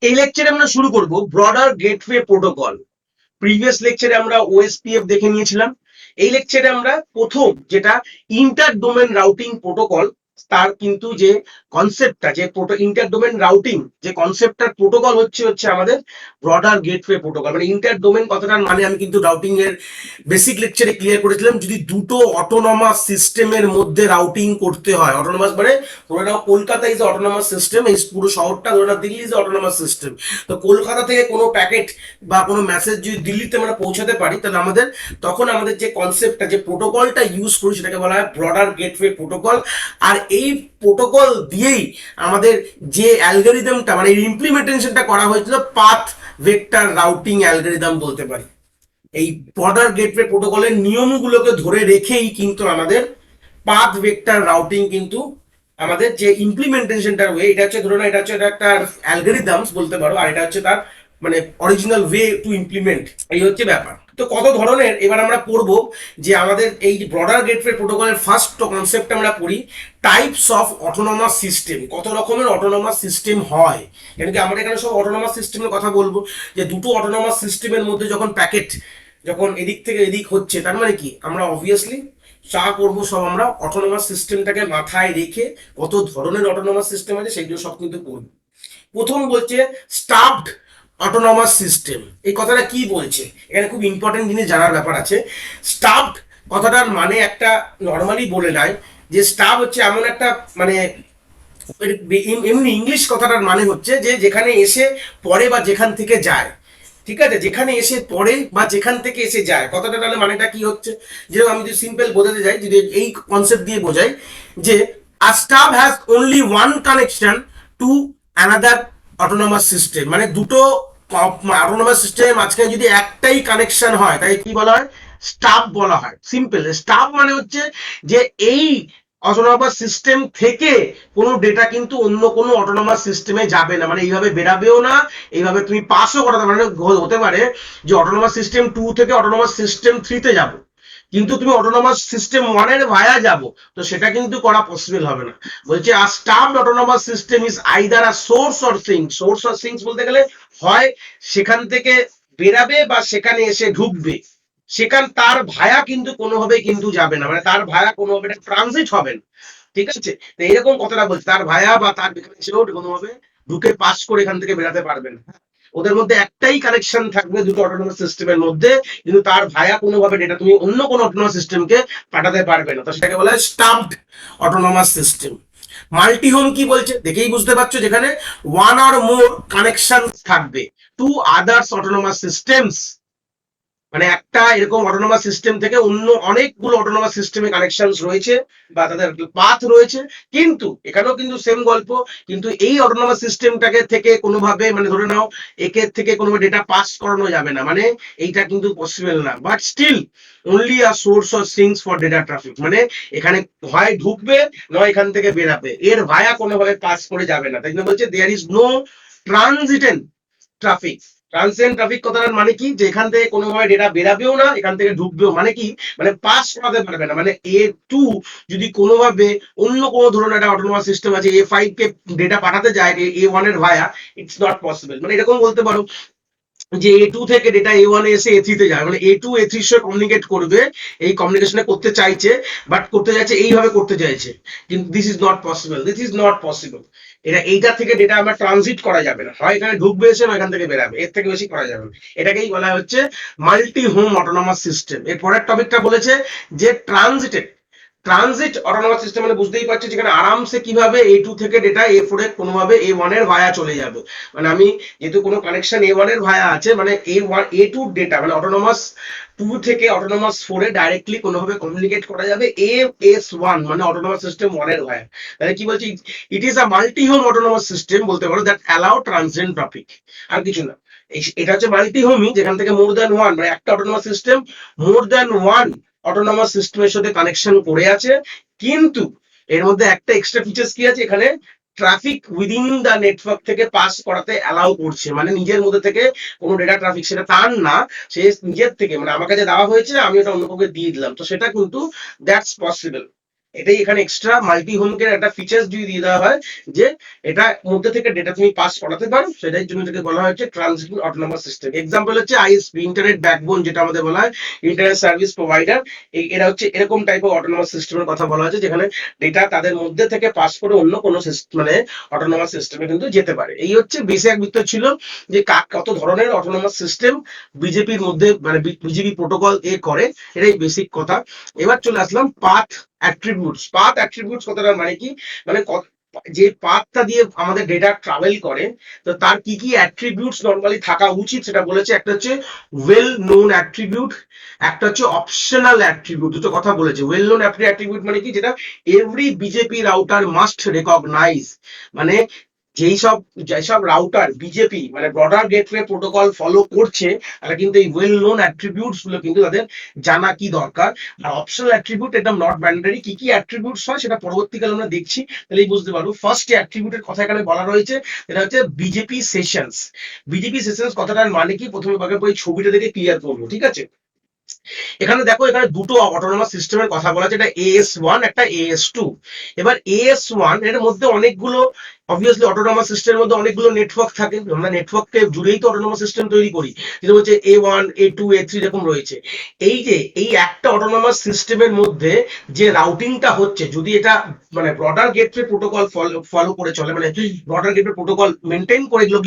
এই লেকচারে আমরা শুরু করব ব্রডার গেটওয়ে প্রোটোকল। প্রিভিয়াস লেকচারে আমরা ওএসপিএফ দেখে নিয়েছিলাম। এই লেকচারে আমরা প্রথম যেটা ইন্টার ডোমেন রাউটিং প্রোটোকল, তার কিন্তু যে কনসেপ্টটা, যে ইন্টার ডোমেন রাউটিং যে কনসেপ্টটার প্রোটোকল হচ্ছে হচ্ছে আমাদের ব্রডার গেটওয়ে প্রোটোকল। মানে ইন্টার ডোমেন কথাটার মানে আমি কিন্তু রাউটিং এর বেসিক লেকচারে ক্লিয়ার করেছিলাম। যদি দুটো অটোনমাস সিস্টেমের মধ্যে রাউটিং করতে হয়, অটোনমাস মানে ধরে নাও কলকাতা ইজ অটোনমাস সিস্টেম, এই পুরো শহরটা ধরে নাও দিল্লি ইজ অটোনমাস সিস্টেম। তো কলকাতা থেকে কোনো প্যাকেট বা কোনো মেসেজ যদি দিল্লিতে আমরা পৌঁছাতে পারি, তাহলে আমাদের তখন আমাদের যে কনসেপ্টটা, যে প্রোটোকলটা ইউজ করি, সেটাকে বলা হয় ব্রডার গেটওয়ে প্রোটোকল। আর এই প্রোটোকল দিয়েই আমাদের যে অ্যালগোরিদমটা মানে ইমপ্লিমেন্টেশনটা করা হয়েছিল, পাথ ভেক্টর রাউটিং অ্যালগোরিদম বলতে পারি। এই ব্রডার গেটওয়ে প্রোটোকলের নিয়মগুলোকে ধরে রেখেই কিন্তু আমাদের পাথ ভেক্টর রাউটিং কিন্তু আমাদের যে ইমপ্লিমেন্টেশনটা ওয়ে, এটা হচ্ছে ধরুন এটা হচ্ছে এটা একটা অ্যালগোরিদমস বলতে পারো, আর এটা হচ্ছে তার মানে অরিজিনাল ওয়ে টু ইমপ্লিমেন্ট। এই হচ্ছে ব্যাপার। তো কত ধরনের এবার আমরা পড়বো, যে আমাদের এই ব্রডার গেটওয়ে প্রোটোকলের ফার্স্ট কনসেপ্ট আমরা পড়ি টাইপস অফ অটোনমাস সিস্টেম। কত রকমের অটোনমাস সিস্টেম হয়, কেন কি আমরা এখানে সব অটোনমাস সিস্টেমের কথা বলবো। যে দুটো অটোনমাস সিস্টেমের মধ্যে যখন প্যাকেট যখন এদিক থেকে এদিক হচ্ছে, তার মানে কি আমরা অবভিয়াসলি চা করবো সব আমরা অটোনমাস সিস্টেমটাকে মাথায় রেখে কত ধরনের অটোনমাস সিস্টেম আছে সেইগুলো সব কিন্তু পড়বো। প্রথম বলছে স্টাফড অটোনমাস সিস্টেম। এই কথাটা কি বলছে, এখানে খুব ইম্পর্টেন্ট জিনিস জানার ব্যাপার আছে। স্টাফড কথাটার মানে একটা নর্মালি বলে নাই, যে স্টাফ হচ্ছে এমন একটা মানে এমনি ইংলিশ কথাটার মানে হচ্ছে যে যেখানে এসে পড়ে বা যেখান থেকে যায়। ঠিক আছে, যেখানে এসে পড়ে বা যেখান থেকে এসে যায়, কথাটা তাহলে মানেটা কি হচ্ছে। যেরকম আমি যদি সিম্পল বোঝাতে যাই, যদি এই কনসেপ্ট দিয়ে বোঝাই, যে a stub has only one connection to another autonomous system. মানে দুটো অটোনমাস সিস্টেমের মাঝখানে যদি একটাই কানেকশন হয়, তাই কি বলা হয়, স্টাফ বলা হয়। সিম্পল স্টাফ মানে হচ্ছে যে এই অটোনমাস সিস্টেম থেকে কোনো ডেটা কিন্তু অন্য কোনো অটোনমাস সিস্টেমে যাবে না, মানে এইভাবে বেরাবেও না, এইভাবে তুমি পাসও করাতে পারো। মানে হতে পারে যে অটোনমাস সিস্টেম 2 থেকে অটোনমাস সিস্টেম 3 তে যাবো, কিন্তু তুমি অটোনমাস সিস্টেম 1 এর ভায়া যাবো, তো সেটা কিন্তু করা পসিবল হবে না। বলছে a stubbed autonomous system is either a source or sink. Source or sinks বলতে গেলে হয় সেখান থেকে বেরাবে বা সেখানে এসে ঢুকবে, সেখান তার ভায়া কিন্তু কোনোভাবেই কিন্তু যাবে না, মানে তার ভায়া কোনোভাবে ট্রানজিট হবে না। ঠিক আছে, তো এইরকম কথাটা বলছে, তার ভায়া বা তার এখানে এসেও কোনোভাবে ঢুকে পাস করে এখান থেকে বেরাতে পারবে না। ওদের মধ্যে একটাই কানেকশন থাকবে দুটো অটোনমাস সিস্টেমের মধ্যে, কিন্তু তার ভায়া কোনোভাবে ডেটা তুমি অন্য কোনো অটোনমাস সিস্টেমকে পাঠাতে পারবে না। তো সেটাকে বলা হয় stuffed autonomous system. Multi home কি বলছে দেখেই বুঝতে পারছো, যেখানে ওয়ান অর মোর কানেকশন থাকবে টু আদার্স অটোনমাস সিস্টেমস। মানে একটা এরকম অটোনমাস সিস্টেম থেকে অন্য অনেকগুলো অটোনমাস সিস্টেমে কানেকশন রয়েছে বা তাদের পাথ রয়েছে, কিন্তু এখানেও কিন্তু সেম গল্প। কিন্তু এই অটোনমাস সিস্টেমটাকে থেকে কোনোভাবে মানে ধরে নাও একের থেকে কোনো ডেটা পাস করানো যাবে না, মানে এইটা কিন্তু পসিবল না। But still only a source of sinks for data traffic, মানে এখানে হয় ঢুকবে নয় এখান থেকে বেরাবে, এর ভায়া কোনোভাবে পাস করে যাবে না। তাই জন্য বলছে there is no transient traffic. Transient traffic কথাটার মানে কি, যে এখান থেকে কোনোভাবে ডেটা বেরাবেও না, এখান থেকে ঢুকবেও, মানে কি, মানে পাস করাতে পারবে না। মানে A2 যদি কোনোভাবে অন্য কোনো ধরনের একটা অটোনমাস সিস্টেম আছে A5 কে ডেটা পাঠাতে যায় A1 এর ভায়া, ইটস নট পসিবল। মানে এরকম বলতে পারো যে A2 থেকে ডেটা A1 এ এসে A3 তে যায়, মানে A2 A3 এর সাথে কমিউনিকেট করবে, এই কমিউনিকেশনে করতে চাইছে, বাট করতে যাচ্ছে এইভাবে করতে চাইছে, কিন্তু this is not possible, this is not possible. এটা এইটা থেকে ডেটা আমরা ট্রানজিট করা যাবে না, হয় এখানে ঢুকবে এসে না এখান থেকে বেরাবে, এর থেকে বেশি করা যাবে না। এটাকেই বলা হচ্ছে মাল্টি হোম অটোনমাস সিস্টেম। এর পরের টপিকটা বলেছে যে ট্রানজিটেড ট্রানজিট অটোনমাস সিস্টেম, মানে বুঝতেই পারছি যেখানে আরামসে কিভাবে A2 থেকে ডেটা A4 এ কোনোভাবে A1 এর ভায়া চলে যাবে। মানে আমি যেহেতু কোনো কানেকশন A1 এর ভায়া আছে, মানে A1 A2 ডেটা মানে অটোনমাস 2 থেকে অটোনমাস 4 এ ডাইরেক্টলি কোনোভাবে কমিউনিকেট করা যাবে AS1 মানে অটোনমাস সিস্টেম 1 এর ভায়া। তাহলে কি বলছি, it is a multi home autonomous system বলতে পারো দ্যাট অ্যালাউ ট্রানজিয়েন্ট ট্রাফিক। আর কিছু না, এটা হচ্ছে মাল্টি হোমই, যেখান থেকে মোর দ্যান ওয়ান মানে একটা autonomous system more than one autonomous সিস্টেমের সাথে কানেকশন করে আছে। কিন্তু এর মধ্যে একটা এক্সট্রা ফিচার্স কি আছে, এখানে ট্রাফিক উইদিন দা নেটওয়ার্ক থেকে পাস করাতে অ্যালাউ করছে, মানে নিজের মধ্যে থেকে কোনো ডেটা ট্রাফিক সেটা তার না, সে নিজের থেকে মানে আমার কাছে দেওয়া হয়েছে আমি ওটা অন্য কাউকে দিয়ে দিলাম, তো সেটা কিন্তু দ্যাটস পসিবল। এটাই এখানে এক্সট্রা মাল্টি হোমকের একটা ফিচার্স যদি দিয়ে দেওয়া হয় যে এটা মধ্যে থেকে ডেটা তুমি পাস করাতে পারো, সেটাই জন্য এটাকে বলা হচ্ছে ট্রান্সমিট অটোনমাস সিস্টেম। এক্সাম্পল হচ্ছে আইএসপি, ইন্টারনেট ব্যাকবোন, যেটা আমাদের বলা হয় ইন্টারনেট সার্ভিস প্রোভাইডার। এরা হচ্ছে এরকম টাইপের অটোনমাস সিস্টেমের কথা বলা হচ্ছে, যেখানে ডেটা তাদের মধ্যে থেকে পাস করে অন্য কোনো মানে অটোনমাস সিস্টেমে কিন্তু যেতে পারে। এই হচ্ছে বেসিক বিষয় ছিল যে কত ধরনের অটোনমাস সিস্টেম বিজেপির মধ্যে মানে বিজেপি প্রোটোকল করে, এটাই বেসিক কথা। এবার চলে আসলাম পাথ অ্যাট্রিবিউটস। পাথ অ্যাট্রিবিউটস কথাটার মানে কি, মানে যে পাথটা দিয়ে আমাদের ডেটা ট্রাভেল করে, তো তার কি কি অ্যাট্রিবিউটস নরমালি থাকা উচিত সেটা বলেছে। একটা হচ্ছে ওয়েল নোন অ্যাট্রিবিউট, একটা হচ্ছে অপশনাল অ্যাট্রিবিউট। দুটো কথা বলেছে। ওয়েল নোন অ্যাট্রিবিউট মানে কি, যেটা every BGP router must recognise, মানে যেসব রাউটার বিজেপি মানে ব্রডার গেটওয়ে প্রোটোকল ফলো করছে, তারা কিন্তু এই ওয়েল নোন অ্যাট্রিবিউটস গুলো কিন্তু তাদের জানা কি দরকার। আর অপশনাল অ্যাট্রিবিউট এটা নট ম্যান্ডেটরি। কি কি অ্যাট্রিবিউটস হয় সেটা পরবর্তীকালে আমরা দেখছি, তাহলেই বুঝতে পারবো। ফার্স্ট অ্যাট্রিবিউটের কথা এখানে বলা রয়েছে, এটা হচ্ছে বিজেপি সেশনস। বিজেপি সেশনস কথাটার মানে কি, প্রথমে ভাগে ওই ছবিটা দেখে ক্লিয়ার করবো, ঠিক আছে। এখানে দেখো, এখানে দুটো অটোনমাস সিস্টেমের কথা বলা আছে, এটা AS1 একটা AS2। এবার AS1 এর মধ্যে অনেকগুলো, অবভিয়াসলি অটোনমাস সিস্টেমের মধ্যে অনেকগুলো নেটওয়ার্ক থাকে, আমরা নেটওয়ার্ককে জুড়েই তো অটোনমাস সিস্টেম তৈরি করি, যেটা হচ্ছে A1 A2 A3 এরকম রয়েছে। এই যে এই একটা অটোনমাস সিস্টেমের মধ্যে যে রাউটিংটা হচ্ছে, যদি এটা মানে ব্রডার গেটওয়ে প্রোটোকল ফলো করে চলে, মানে ব্রডার গেটওয়ে প্রোটোকল মেনটেন করে এগুলো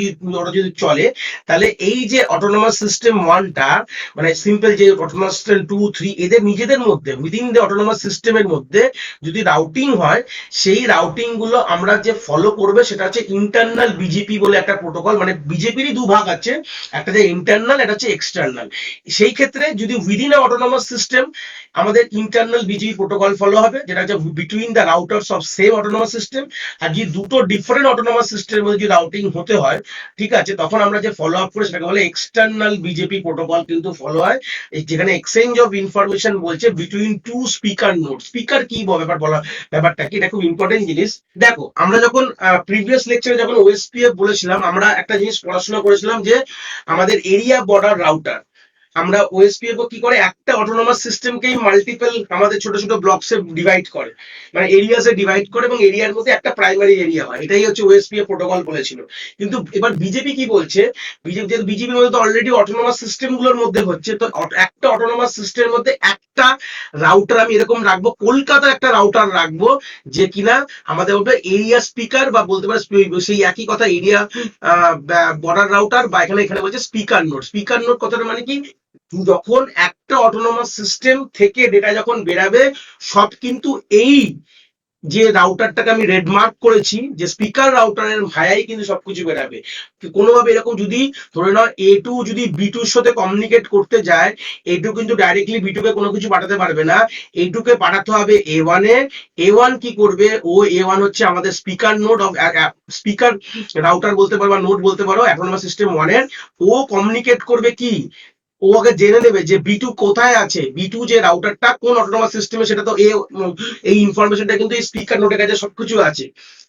যদি চলে, তাহলে এই যে অটোনমাস সিস্টেম ওয়ানটা, মানে সিম্পল যে অটোনমাস সিস্টেম 2 3 এদের নিজেদের মধ্যে উইদিন দ্য অটোনমাস সিস্টেমের মধ্যে যদি রাউটিং হয়, সেই রাউটিং গুলো আমরা যে ফলো করবে সেটা হচ্ছে ইন্টারনাল বিজেপি বলে একটা প্রোটোকল। মানে বিজেপিরই দুভাগ আছে, একটা যে ইন্টারনাল, একটা হচ্ছে এক্সটার্নাল। সেই ক্ষেত্রে যদি উইদিন অটোনমাস সিস্টেম আমাদের ইন্টারনাল বিজেপি প্রোটোকল ফলো হবে, যেটা হচ্ছে between the routers of same autonomous system. আর যদি দুটো ডিফারেন্ট অটোনমাস সিস্টেমের মধ্যে যদি রাউটিং হতে হয়, ঠিক আছে, তখন আমরা যে ফলো আপ করি সেটাকে বলে এক্সটার্নাল বিজেপি প্রোটোকল কিন্তু ফলো হয়, যেখানে এক্সচেঞ্জ অফ ইনফরমেশন বলছে between two speaker node. Speaker কি ব্যাপার বলা, ব্যাপারটা কি, এটা খুব ইম্পর্টেন্ট জিনিস। দেখো, আমরা যখন প্রিভিয়াস লেকচারে যখন ওএসপিএফ বলেছিলাম, আমরা একটা জিনিস পড়াশোনা করেছিলাম যে আমাদের এরিয়া বর্ডার রাউটার, আমরা ওএসপিএফ কি করে, একটা অটোনমাস সিস্টেমকেই মাল্টিপল আমাদের ছোট ছোট ব্লকসে ডিভাইড করে, মানে এরিয়াসে ডিভাইড করে, এবং এরিয়ার মধ্যে একটা প্রাইমারি এরিয়া হয়। এটাই হচ্ছে ওএসপিএফ প্রোটোকল বলেছিল। কিন্তু এবার বিজেপি কি বলছে, বিজেপির মধ্যে তো অলরেডি অটোনমাস সিস্টেম গুলোর মধ্যে হচ্ছে, তো একটা অটোনমাস সিস্টেমের মধ্যে একটা রাউটার আমি এরকম রাখবো, কলকাতার একটা রাউটার রাখবো, যে কিনা আমাদের বলবে এরিয়া স্পিকার, বা বলতে পারে সেই একই কথা এরিয়া বর্ডার রাউটার, বা এখানে এখানে বলছে স্পিকার নোড। স্পিকার নোড কথাটা মানে কি, যখন একটা অটোনমাস সিস্টেম থেকে ডেটা যখন বেরাবে, সব কিন্তু এই যে রাউটারটাকে আমি রেড মার্ক করেছি যে স্পিকার রাউটারের ভায়াই কিন্তু সবকিছু বেরাবে। কোনোভাবে এরকম যদি ধরে নাও A2 যদি B2 এর সাথে কমিউনিকেট করতে যায়, A2 কিন্তু ডাইরেক্টলি B2 কে কোনো কিছু পাঠাতে পারবে না, A2 কে পাঠাতে হবে A1 এ। A1 কি করবে, ও A1 হচ্ছে আমাদের speaker node of speaker router বলতে পারো, বা নোড বলতে পারো অটোনমাস সিস্টেম 1 এর। ও কমিউনিকেট করবে কি, ও আগে জেনে নেবে যে B2 কোথায় আছে, B2 যে রাউটারটা কোন অটোনমাস সিস্টেমে, সেটা তো এই ইনফরমেশনটা কিন্তু এই স্পিকার নোডের কাছে সবকিছু আছে,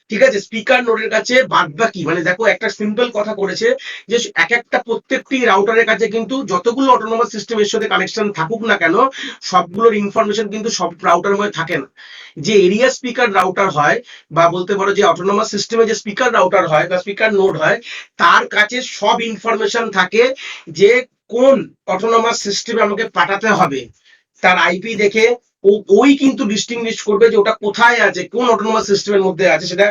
ঠিক আছে। স্পিকার নোডের কাছে বাদ বাকি, মানে দেখো একটা সিম্পল কথা করেছে যে এক একটা প্রত্যেকটি রাউটারের কাছে কিন্তু যতগুলো অটোনমাস সিস্টেম এর সাথে কানেকশন থাকুক না কেন, সবগুলোর ইনফরমেশন কিন্তু সব রাউটারের মধ্যে থাকে না। যে এরিয়া স্পিকার রাউটার হয়, বা বলতে পারো যে অটোনমাস সিস্টেমে যে স্পিকার রাউটার হয় বা স্পিকার নোড হয়, তার কাছে সব ইনফরমেশন থাকে যে কোন অটোনমাস সিস্টেমে আমাকে পাঠাতে হবে। তার আইপি দেখে ওই কিন্তু ডিস্টিংগুইশ করবে যে ওটা কোথায় আছে, কোন অটোনমাস সিস্টেমের মধ্যে আছে, সেটা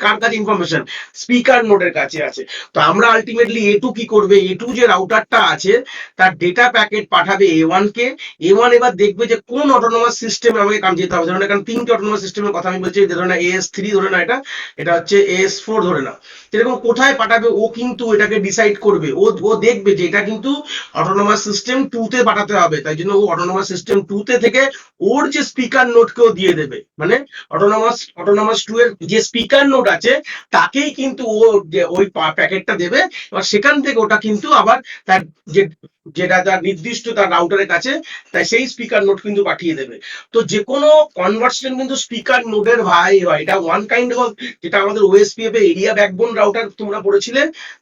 কার কাছে ইনফরমেশন, স্পিকার নোডের কাছে আছে। তো আমরা আলটিমেটলি A2 কি করবে, A2 যে রাউটারটা আছে তার ডেটা প্যাকেট পাঠাবে A1 কে। A1 এবার দেখবে যে কোন অটোনমাস সিস্টেমে আমাকে কাম যেতে হবে। ধরুন এখানে তিনটে অটোনমাস সিস্টেমের কথা আমি বলছি, ধরে না AS3 ধরে না, এটা এটা হচ্ছে AS4 ধরে না, এরকম কোথায় পাঠাবে ও কিন্তু এটাকে ডিসাইড করবে। ও দেখবে যে এটা কিন্তু অটোনমাস সিস্টেম 2 তে পাঠাতে হবে, তাই জন্য ও অটোনমাস সিস্টেম 2 তে থেকে ওর যে স্পিকার নোডকেও দিয়ে দেবে, মানে অটোনমাস 2 এর যে স্পিকার নোড আছে তাকেই কিন্তু ও যে ওই প্যাকেটটা দেবে। এবার সেখান থেকে ওটা কিন্তু আবার তার যে যেটা তার নির্দিষ্ট তার রাউটারের কাছে, তাই সেই স্পিকার নোড কিন্তু পাঠিয়ে দেবে। তো যে কোনো কনভার্সন কিন্তু স্পিকার নোডের ভাই হয়, এটা ওয়ান কাইন্ড অফ, যেটা আমাদের ওএসপিএফ এ এরিয়া ব্যাকবোন রাউটার তোমরা পড়েছিলে,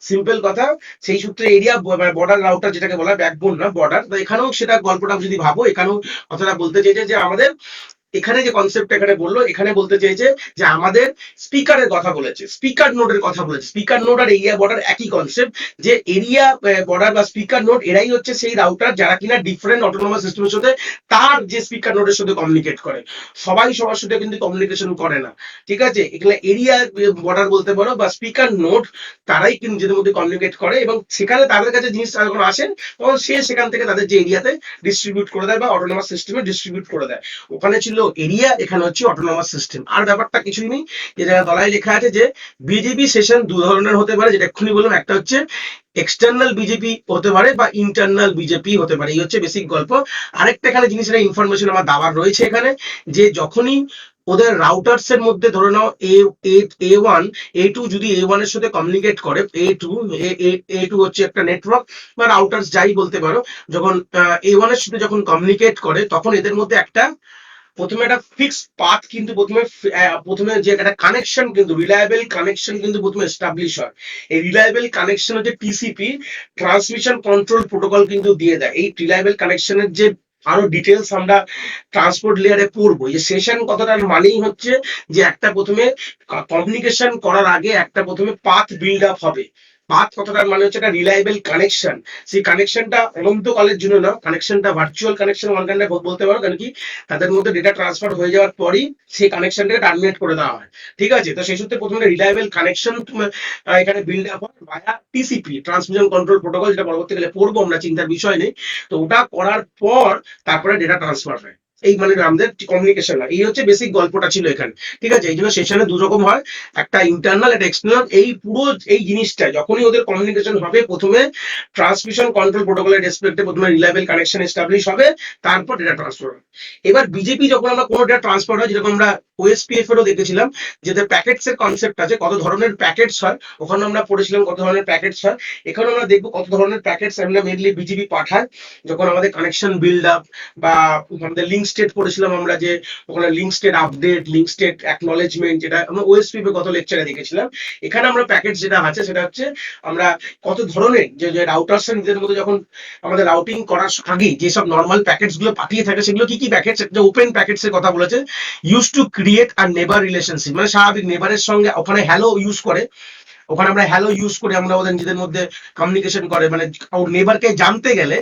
সিম্পল কথা। সেই সূত্রে এরিয়া বর্ডার রাউটার যেটাকে বলা হয় ব্যাকবোন না বর্ডার, তো এখানেও সেটা গল্পটা যদি ভাবো, এখানেও কথাটা বলতে চেয়েছে যে আমাদের এখানে যে কনসেপ্ট এখানে বললো, এখানে বলতে চেয়েছে যে আমাদের স্পিকারের কথা বলেছে, স্পিকার নোডের কথা বলেছে। স্পিকার নোড আর এরিয়া বর্ডার একই কনসেপ্ট, যে এরিয়া বর্ডার বা স্পিকার নোড এরাই হচ্ছে সেই রাউটার যারা কিনা ডিফারেন্ট অটোনোমাস সিস্টেমের সাথে তার যে স্পিকার নোডের সাথে কমিউনিকেট করে। সবাই সবার সাথে কিন্তু কমিউনিকেশন করে না, ঠিক আছে। এখানে এরিয়া বর্ডার বলতে পারো বা স্পিকার নোড, তারাই কিন্তু নিজেদের মধ্যে কমিউনিকেট করে, এবং সেখানে তাদের কাছে জিনিসটা যখন আসেন তখন সে সেখান থেকে তাদের যে এরিয়াতে ডিস্ট্রিবিউট করে দেয় বা অটোনোমাস সিস্টেমে ডিস্ট্রিবিউট করে দেয়। ওখানে ছিল এরিয়া, এখানে হচ্ছে অটোনোমাস সিস্টেম। আর ব্যাপারটা কিছুই নেই, যে জায়গায় তলায় লেখা আছে যে বিজেপি সেশন দু ধরনের হতে পারে, যেটা এক্ষুনি বললাম। একটা হচ্ছে এক্সটার্নাল বিজেপি হতে পারে বা ইন্টারনাল বিজেপি হতে পারে, এই হচ্ছে বেসিক গল্প। আরেকটা এখানে জিনিসের ইনফরমেশন আমার দেওয়ার রয়েছে এখানে, যে যখনই ওদের রাউটার্স এর মধ্যে ধরে নাও A1 A2 যদি A1 এর সাথে কমিউনিকেট করে, A2 হচ্ছে একটা নেটওয়ার্ক বা রাউটার্স যাই বলতে পারো, যখন A1 এর সাথে যখন কমিউনিকেট করে তখন এদের মধ্যে একটা প্রথমে একটা ফিক্সড পাথ কিন্তু প্রথমে যে একটা কানেকশন, কিন্তু রিলায়েবল কানেকশন কিন্তু প্রথমে এস্টাবলিশ হয়। এই রিলায়েবল কানেকশন হচ্ছে টিসিপি, ট্রান্সমিশন কন্ট্রোল প্রোটোকল কিন্তু দিয়ে দেয়। এই রিলায়েবল কানেকশনের যে আরো ডিটেলস আমরা ট্রান্সপোর্ট লেয়ারে পড়বো। এই সেশন কথাটার মানেই হচ্ছে যে একটা প্রথমে কমিউনিকেশন করার আগে একটা প্রথমে পাথ বিল্ড আপ হবে। পাথ কথাটার মানে হচ্ছে একটা রিলায়েবল কানেকশন। সেই কানেকশনটা অনন্তকালের জন্য না, কানেকশনটা ভার্চুয়াল কানেকশন ওয়ান কাইন্ড বলতে পারো, কারণ কি তাদের মধ্যে ডেটা ট্রান্সফার হয়ে যাওয়ার পরই সেই কানেকশনটাকে টার্মিনেট করে দেওয়া হয়, ঠিক আছে। তো সেই সূত্রে প্রথমে রিলায়েবল কানেকশন এখানে বিল্ড আপ হয় ভায়া টিসিপি, ট্রান্সমিশন কন্ট্রোল প্রোটোকল, যেটা পরবর্তীকালে পড়বো আমরা, চিন্তার বিষয় নেই। তো ওটা করার পর তারপরে ডেটা ট্রান্সফার হয়। এই মানে আমাদের কমিউনিকেশন, এই হচ্ছে বেসিক গল্পটা ছিল এখানে, ঠিক আছে। এই জন্য সেশনে দু রকম হয়, একটা ইন্টারনাল একটা এক্সটার্নাল। এই পুরো এই জিনিসটা যখনই ওদের কমিউনিকেশন হবে, প্রথমে ট্রান্সমিশন কন্ট্রোল প্রোটোকলের রেসপেক্টে প্রথমে রিলায়েবল কানেকশন এস্টাবলিশ হবে, তারপর ডেটা ট্রান্সফার হবে। এবার বিজেপি যখন আমরা কোনো ডেটা ট্রান্সফার হয়, যেরকম আমরা ওএসপিএফ এরও দেখেছিলাম, যে প্যাকেটস এর কনসেপ্ট আছে, কত ধরনের প্যাকেটস হয়, ওখানে আমরা পড়েছিলাম কত ধরনের প্যাকেটস হয়। এখানে আমরা দেখবো কত ধরনের প্যাকেটস আমরা মেনলি বিজেপি পাঠায় যখন আমাদের কানেকশন বিল্ড আপ, বা আমাদের লিঙ্ক স্টেট পড়েছিলাম আমরা, যে ওখানে link state update, link state acknowledgement, যেটা আমরা ওএসপিএফ এ গত লেকচারে দেখেছিলাম। এখানে আমরা প্যাকেট যেটা আছে সেটা হচ্ছে আমরা কত ধরনের যে রাউটার্স এর নিজের মধ্যে যখন আমাদের রাউটিং করার আগে যেসব নর্মাল প্যাকেটস গুলো পাঠিয়ে থাকে, সেগুলো কি কি প্যাকেটস, একটা ওপেন প্যাকেটস এর কথা বলেছে। ইউজ টু ক্রিয়েট আর নেবার রিলেশনশিপ, মানে স্বাভাবিক নেবারের সঙ্গে ওখানে হ্যালো ইউজ করে, ওখানে আমরা হ্যালো ইউজ করে আমরা ওদের নিজেদের মধ্যে কমিউনিকেশন করে, মানে ওর নেবারকে জানতে গেলে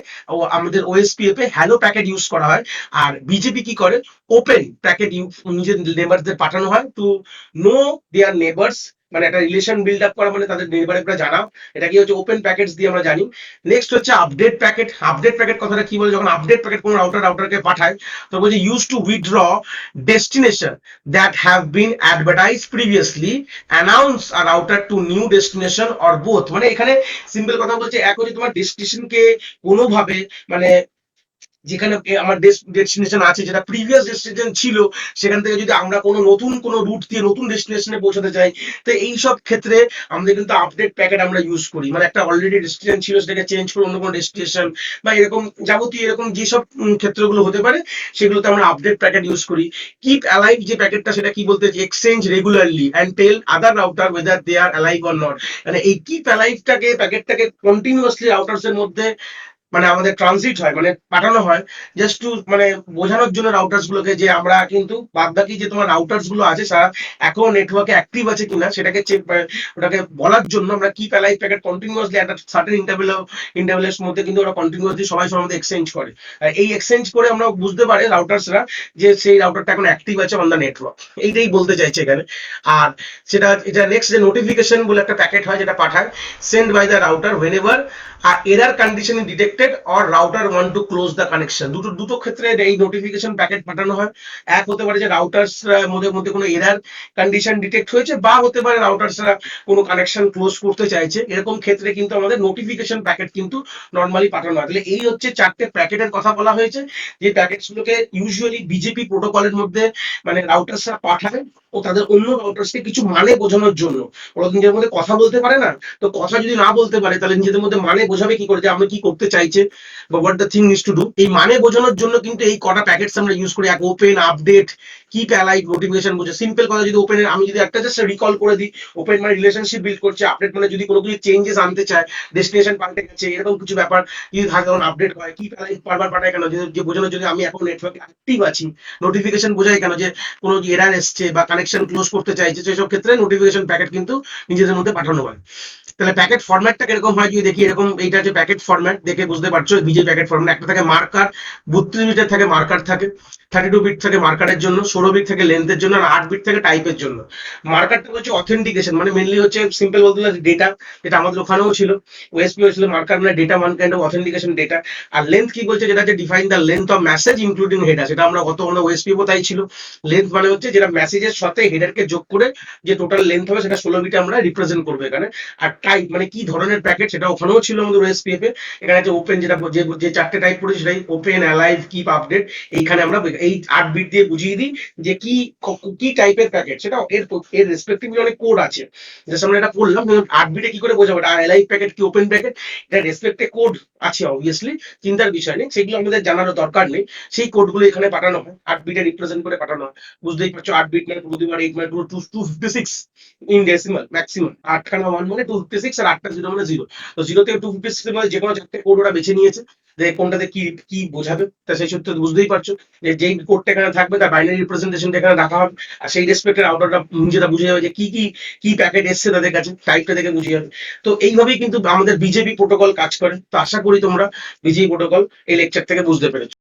আমাদের ওএসপিএফ এ হ্যালো প্যাকেট ইউজ করা হয়। আর বিজেপি কি করে, ওপেন প্যাকেট নিজের নেবারদের পাঠানো হয় টু নো দেয়ার নেবার্স, মানে একটা রিলেশন বিল্ড আপ করা, মানে তাদের নেবাররা জানা, এটা কি হচ্ছে ওপেন প্যাকেটস দিয়ে আমরা জানি। নেক্সট হচ্ছে আপডেট প্যাকেট। আপডেট প্যাকেট কথাটা কি বলে, যখন আপডেট প্যাকেট কোনো রাউটারকে পাঠায়, তো বলছে use to withdraw destination that have been advertise previously, announce a router two new destination or both. মানে এখানে সিম্পল কথা বলছে, এক হচ্ছে তোমার ডেস্টিনেশনকে কোনোভাবে, মানে যেখানে আমার ডেস্টিনেশন আছে, যেটা প্রিভিয়াস ডেস্টিনেশন ছিল, সেখান থেকে যদি আমরা কোনো নতুন কোনো রুট দিয়ে নতুন ডেস্টিনেশনে পৌঁছাতে চাই, তো এই সব ক্ষেত্রে আমাদের কিন্তু আপডেট প্যাকেট আমরা ইউজ করি। মানে একটা অলরেডি ডেস্টিনেশন ছিল সেটাকে চেঞ্জ করে অন্য কোনো ডেস্টিনেশন, বা এরকম যাবতীয় এরকম যেসব ক্ষেত্রগুলো হতে পারে, সেগুলোতে আমরা আপডেট প্যাকেট ইউজ করি। কিপ অ্যালাইভ যে প্যাকেটটা, সেটা কি বলতে, exchange regularly and tell other router whether they are alive or not. মানে এই কিপ অ্যালাইভটাকে, প্যাকেটটাকে কন্টিনিউয়াসলি রাউটার্স এর মধ্যে মানে আমাদের ট্রানজিট হয়, মানে পাঠানো হয়, জাস্ট টু মানে বোঝানোর জন্য রাউটার্স গুলোকে, যে আমরা কিন্তু বাদ বাকি যে তোমার রাউটার্স গুলো আছে সারা এখন নেটওয়ার্কে অ্যাক্টিভ আছে কিনা সেটাকে চেক, ওটাকে বলার জন্য আমরা কিপ অ্যালাইভ প্যাকেট কন্টিনিউয়াসলি একটা সার্টেন ইন্টারভেলের মধ্যে কিন্তু ওরা কন্টিনিউয়াসলি সবাই সবার মধ্যে এক্সচেঞ্জ করে। আর এই এক্সচেঞ্জ করে আমরা বুঝতে পারি রাউটার্সরা যে সেই রাউটারটা এখন অ্যাক্টিভ আছে অন দ্য নেটওয়ার্ক, এইটাই বলতে চাইছে এখানে। আর সেটা এটা নেক্সট যে নোটিফিকেশন বলে একটা প্যাকেট হয়, যেটা পাঠায় send by the router whenever are error condition detected or router want to close the connection. দুটো ক্ষেত্রে এই নোটিফিকেশন প্যাকেট পাঠানো হয়। এক হতে পারে যে রাউটার্স মধ্যে মধ্যে কোনো এরার কন্ডিশন ডিটেক্ট হয়েছে, বা হতে পারে রাউটার্সরা কোনো কানেকশন ক্লোজ করতে চাইছে, এরকম ক্ষেত্রে কিন্তু আমাদের নোটিফিকেশন প্যাকেট কিন্তু নর্মালি পাঠানো হয়। তাহলে এই হচ্ছে চারটে প্যাকেটের কথা বলা হয়েছে, যে প্যাকেটস গুলোকে ইউজুয়ালি বিজেপি প্রোটোকলের মধ্যে মানে রাউটার্সরা পাঠায় ও তাদের অন্য রাউটার্সকে কিছু মানে বোঝানোর জন্য। ওরা নিজের মধ্যে কথা বলতে পারে না, তো কথা যদি না বলতে পারে তাহলে নিজেদের মধ্যে মানে বোঝাবে কি করে, যে আমরা কি করতে চাইছে বা what the thing needs to do. এই মানে বোঝানোর জন্য কিন্তু এই কটা প্যাকেটস আমরা ইউজ করি, এক open, update, keep alive notification বুঝে, সিম্পল কথা যদি ওপেন আমি যদি একটা জাস্ট রিকল করে দিই, ওপেন মানে রিলেশনশিপ বিল্ড করছে, আপডেট মানে যদি কোনো কিছু চেঞ্জেস আনতে চায়, ডেস্টিনেশন পাল্টে গেছে এরকম কিছু ব্যাপার যদি থাকে তখন আপডেট হয়। কিপ অ্যালাইভ বারবার পাঠায় কেন, যে বোঝানো যদি আমি এখন নেটওয়ার্কে অ্যাক্টিভ আছি। নোটিফিকেশন বোঝায় কেন, যে কোনো এরার এসছে বা কানেকশন ক্লোজ করতে চাইছে, সেসব ক্ষেত্রে নোটিফিকেশন প্যাকেট কিন্তু নিজেদের মধ্যে পাঠানো হয়। তাহলে প্যাকেট ফরম্যাটটা কিরকম হয় যদি দেখি, এরকম এইটা যে প্যাকেট ফরম্যাট দেখে বুঝতে পারছো, বিজে প্যাকেট ফরম্যাট একটা থাকে মার্কার, 32 বিটের থাকে মার্কার থাকে, 32 বিট থাকে মার্কারের জন্য, 16 বিট থাকে লেন্থের জন্য, আর 8 বিট থাকে টাইপের জন্য। মার্কারটা হচ্ছে অথেন্টিকেশন, মানে মেনলি হচ্ছে সিম্পল বলতে গেলে ডেটা, যেটা আমাদের ওখানেও ছিল, ওএসপি ছিল মার্কার মানে data, one kind of authentication data. আর লেন্থ কি বলছে, যেটা হচ্ছে define the length of message including header, সেটা আমরা কত মানে ওএসপি তাই ছিল। লেন্থ মানে হচ্ছে যেটা মেসেজের সাথে হেডারকে যোগ করে যে টোটাল লেন্থ হবে, সেটা 16 বিটে আমরা রিপ্রেজেন্ট করবো এখানে। আর টাইপ মানে কি ধরনের প্যাকেট, সেটা ওখানেও ছিল আমাদের ওএসপিএফ এ। এখানে যে ওপেন, যেটা যে চারটে টাইপ পড়েছি সেটাই ওপেন, অ্যালাইভ, কিপ, আপডেট। এইখানে আমরা এই 8 বিট দিয়ে বুঝিয়ে দিই যে কি কি টাইপের প্যাকেট, সেটা এর এর রেসপেক্টিভলি অনেক কোড আছে। জাস্ট আমরা এটা করলাম, 8 বিটে কি করে বোঝাবো এটা অ্যালাইভ প্যাকেট কি ওপেন প্যাকেট, এটা রেসপেক্টে কোড আছে অবভিয়াসলি, চিন্তার বিষয় নেই, সেগুলো আমাদের জানারও দরকার নেই। সেই কোডগুলো এখানে পাঠানো হয়, 8 বিটে রিপ্রেজেন্ট করে পাঠানো হয়। বুঝতেই পারছো 8 বিট মানে 2 × 8 মানে 256 ইন ডেসিমাল ম্যাক্সিমাম, 8খানা 1 মানে 256, আর 8টা 0 মানে 0। তো 0 থেকে 256 এর মধ্যে যে কোনো চারটে কোড ওরা বেছে নিয়েছে, যে কোনটাতে কি কি বোঝাবে। তা সেই সূত্রে বুঝতেই পারছো যে যেই কোডটা এখানে থাকবে তার বাইনারি রিপ্রেজেন্টেশনটা এখানে রাখা হবে, আর সেই রেসপেক্টের আউটারটা নিজেরা বুঝে যাবে যে কি কি কি প্যাকেট এসছে তাদের কাছে, টাইপটা দেখে বুঝে যাবে। তো এইভাবেই কিন্তু আমাদের বিজেপি প্রোটোকল কাজ করে। তো আশা করি তোমরা বিজেপি প্রোটোকল এই লেকচার থেকে বুঝতে পেরেছো।